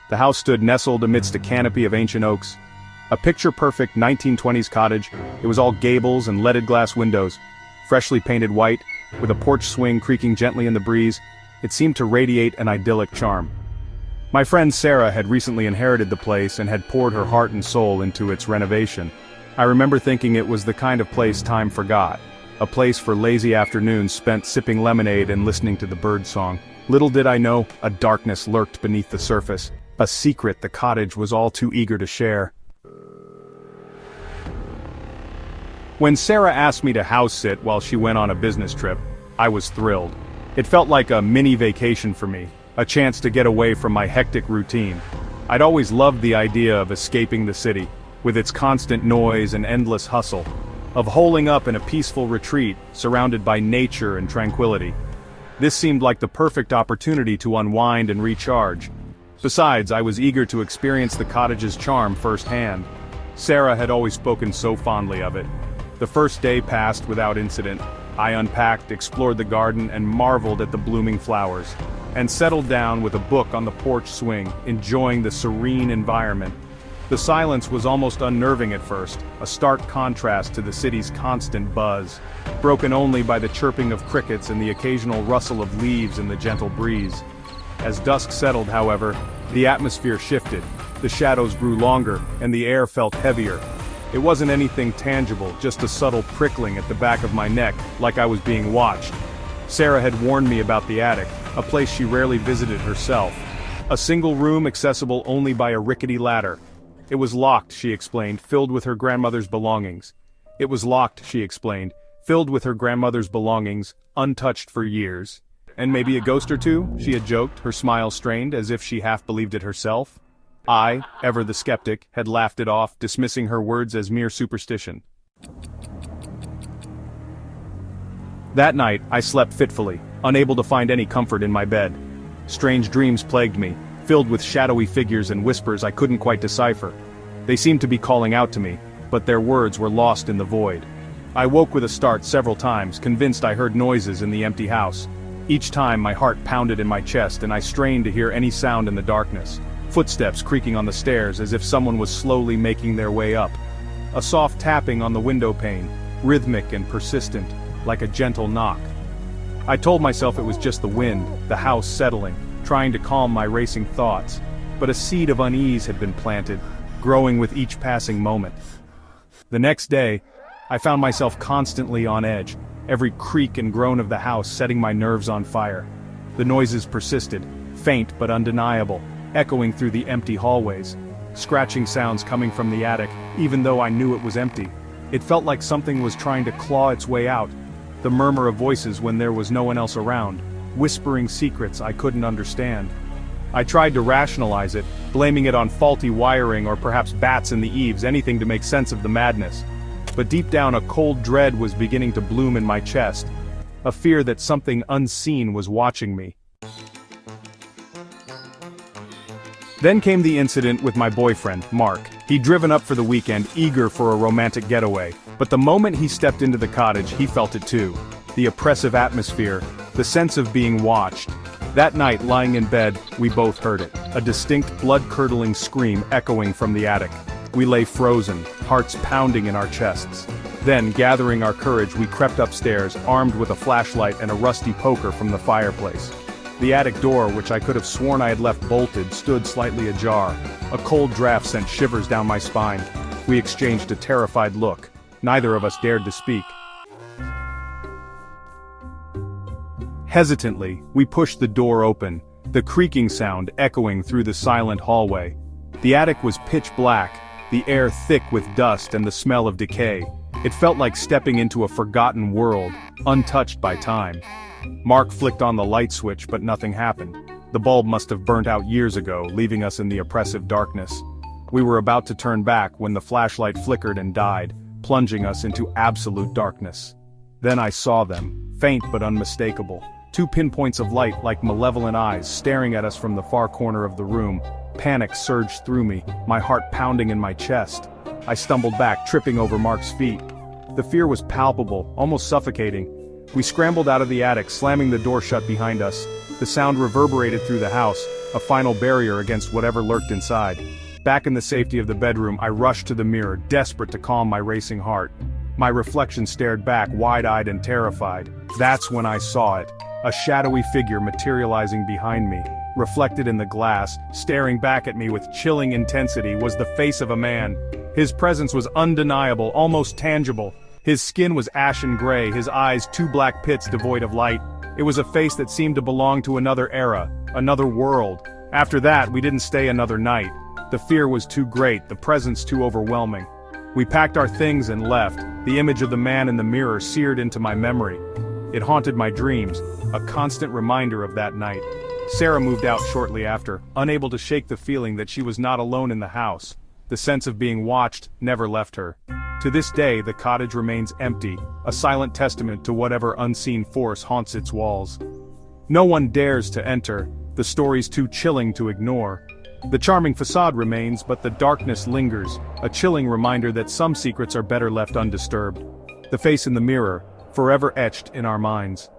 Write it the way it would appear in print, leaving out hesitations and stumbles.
The house stood nestled amidst a canopy of ancient oaks. A picture-perfect 1920s cottage. It was all gables and leaded glass windows, freshly painted white, with a porch swing creaking gently in the breeze. It seemed to radiate an idyllic charm. My friend Sarah had recently inherited the place and had poured her heart and soul into its renovation. I remember thinking it was the kind of place time forgot, a place for lazy afternoons spent sipping lemonade and listening to the bird song. Little did I know, a darkness lurked beneath the surface, a secret the cottage was all too eager to share. When Sarah asked me to house sit while she went on a business trip, I was thrilled. It felt like a mini vacation for me, a chance to get away from my hectic routine. I'd always loved the idea of escaping the city, with its constant noise and endless hustle, of holing up in a peaceful retreat, surrounded by nature and tranquility. This seemed like the perfect opportunity to unwind and recharge. Besides, I was eager to experience the cottage's charm firsthand. Sarah had always spoken so fondly of it. The first day passed without incident. I unpacked, explored the garden, and marveled at the blooming flowers, and settled down with a book on the porch swing, enjoying the serene environment. The silence was almost unnerving at first, a stark contrast to the city's constant buzz, broken only by the chirping of crickets and the occasional rustle of leaves in the gentle breeze. As dusk settled, however, the atmosphere shifted, the shadows grew longer, and the air felt heavier. It wasn't anything tangible, just a subtle prickling at the back of my neck, like I was being watched. Sarah had warned me about the attic, a place she rarely visited herself. A single room accessible only by a rickety ladder. It was locked, she explained, filled with her grandmother's belongings. It was locked, she explained, filled with her grandmother's belongings, untouched for years. And maybe a ghost or two, she had joked, her smile strained, as if she half believed it herself. I, ever the skeptic, had laughed it off, dismissing her words as mere superstition. That night, I slept fitfully, unable to find any comfort in my bed. Strange dreams plagued me, filled with shadowy figures and whispers I couldn't quite decipher. They seemed to be calling out to me, but their words were lost in the void. I woke with a start several times, convinced I heard noises in the empty house. Each time my heart pounded in my chest and I strained to hear any sound in the darkness. Footsteps creaking on the stairs as if someone was slowly making their way up. A soft tapping on the window pane, rhythmic and persistent, like a gentle knock. I told myself it was just the wind, the house settling, trying to calm my racing thoughts. But a seed of unease had been planted, growing with each passing moment. The next day, I found myself constantly on edge, every creak and groan of the house setting my nerves on fire. The noises persisted, faint but undeniable, echoing through the empty hallways. Scratching sounds coming from the attic, even though I knew it was empty. It felt like something was trying to claw its way out. The murmur of voices when there was no one else around, whispering secrets I couldn't understand. I tried to rationalize it, blaming it on faulty wiring or perhaps bats in the eaves, anything to make sense of the madness. But deep down a cold dread was beginning to bloom in my chest, a fear that something unseen was watching me. Then came the incident with my boyfriend, Mark. He'd driven up for the weekend, eager for a romantic getaway. But the moment he stepped into the cottage, he felt it too. The oppressive atmosphere, the sense of being watched. That night, lying in bed, we both heard it. A distinct, blood-curdling scream echoing from the attic. We lay frozen, hearts pounding in our chests. Then, gathering our courage, we crept upstairs, armed with a flashlight and a rusty poker from the fireplace. The attic door, which I could have sworn I had left bolted, stood slightly ajar. A cold draft sent shivers down my spine. We exchanged a terrified look. Neither of us dared to speak. Hesitantly, we pushed the door open, the creaking sound echoing through the silent hallway. The attic was pitch black, the air thick with dust and the smell of decay. It felt like stepping into a forgotten world, untouched by time. Mark flicked on the light switch, but nothing happened. The bulb must have burnt out years ago, leaving us in the oppressive darkness. We were about to turn back when the flashlight flickered and died, plunging us into absolute darkness. Then I saw them, faint but unmistakable. Two pinpoints of light like malevolent eyes staring at us from the far corner of the room. Panic surged through me, my heart pounding in my chest. I stumbled back, tripping over Mark's feet. The fear was palpable, almost suffocating. We scrambled out of the attic, slamming the door shut behind us. The sound reverberated through the house, a final barrier against whatever lurked inside. Back in the safety of the bedroom, I rushed to the mirror, desperate to calm my racing heart. My reflection stared back, wide-eyed and terrified. That's when I saw it. A shadowy figure materializing behind me. Reflected in the glass, staring back at me with chilling intensity, was the face of a man. His presence was undeniable, almost tangible. His skin was ashen gray, his eyes two black pits devoid of light. It was a face that seemed to belong to another era, another world. After that, we didn't stay another night. The fear was too great, the presence too overwhelming. We packed our things and left, the image of the man in the mirror seared into my memory. It haunted my dreams, a constant reminder of that night. Sarah moved out shortly after, unable to shake the feeling that she was not alone in the house. The sense of being watched never left her. To this day, the cottage remains empty, a silent testament to whatever unseen force haunts its walls. No one dares to enter, the story's too chilling to ignore. The charming facade remains, but the darkness lingers, a chilling reminder that some secrets are better left undisturbed. The face in the mirror, forever etched in our minds.